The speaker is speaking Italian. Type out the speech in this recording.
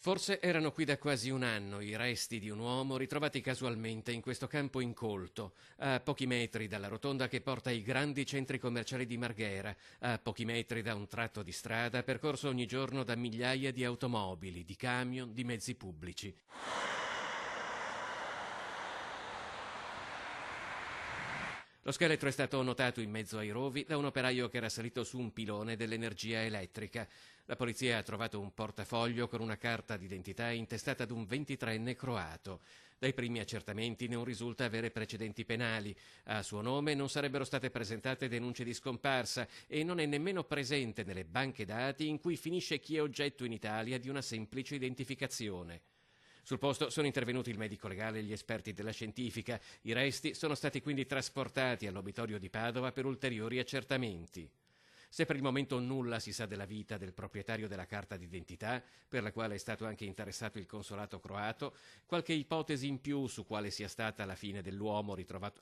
Forse erano qui da quasi un anno i resti di un uomo ritrovati casualmente in questo campo incolto, a pochi metri dalla rotonda che porta ai grandi centri commerciali di Marghera, a pochi metri da un tratto di strada percorso ogni giorno da migliaia di automobili, di camion, di mezzi pubblici. Lo scheletro è stato notato in mezzo ai rovi da un operaio che era salito su un pilone dell'energia elettrica. La polizia ha trovato un portafoglio con una carta d'identità intestata ad un 23enne croato. Dai primi accertamenti non risulta avere precedenti penali. A suo nome non sarebbero state presentate denunce di scomparsa e non è nemmeno presente nelle banche dati in cui finisce chi è oggetto in Italia di una semplice identificazione. Sul posto sono intervenuti il medico legale e gli esperti della scientifica. I resti sono stati quindi trasportati all'obitorio di Padova per ulteriori accertamenti. Se per il momento nulla si sa della vita del proprietario della carta d'identità, per la quale è stato anche interessato il consolato croato, qualche ipotesi in più su quale sia stata la fine dell'uomo ritrovato